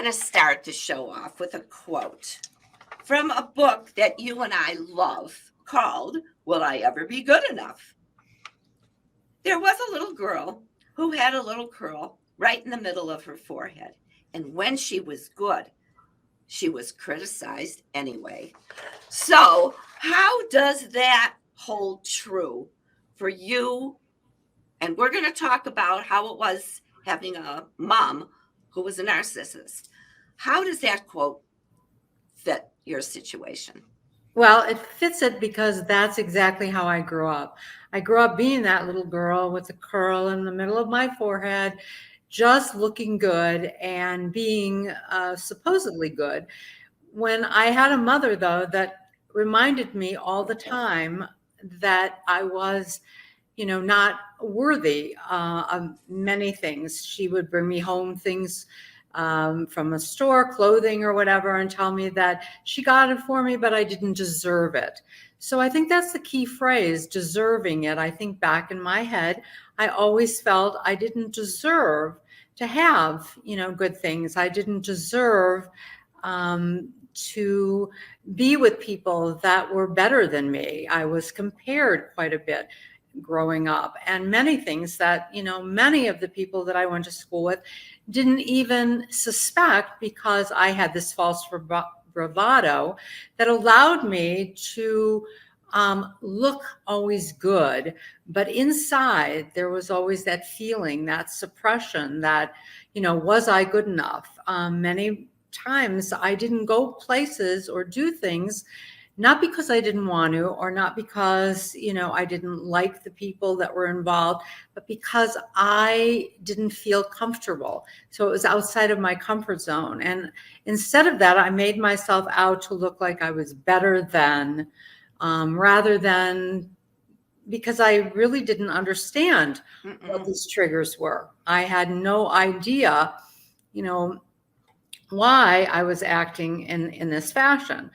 going to start the show off with a quote from a book that you and I love called Will I Ever Be Good Enough? There was a little girl who had a little curl right in the middle of her forehead. And when she was good, she was criticized anyway. So, how does that hold true for you? And we're going to talk about how it was having a mom who was a narcissist. How does that quote fit your situation? Well, it fits it because that's exactly how I grew up. I grew up being that little girl with the curl in the middle of my forehead, just looking good and being supposedly good. When I had a mother, though, that reminded me all the time that I was, not worthy of many things. She would bring me home things from a store, clothing or whatever, and tell me that she got it for me, but I didn't deserve it. So I think that's the key phrase, deserving it. I think back in my head, I always felt I didn't deserve to have, good things. I didn't deserve to be with people that were better than me. I was compared quite a bit growing up, and many things that, many of the people that I went to school with didn't even suspect, because I had this false bravado that allowed me to look always good. But inside, there was always that feeling, that suppression that, was I good enough? Many times I didn't go places or do things not because I didn't want to, or not because, I didn't like the people that were involved, but because I didn't feel comfortable. So it was outside of my comfort zone. And instead of that, I made myself out to look like I was better than, rather than, because I really didn't understand what these triggers were. I had no idea, why I was acting in this fashion.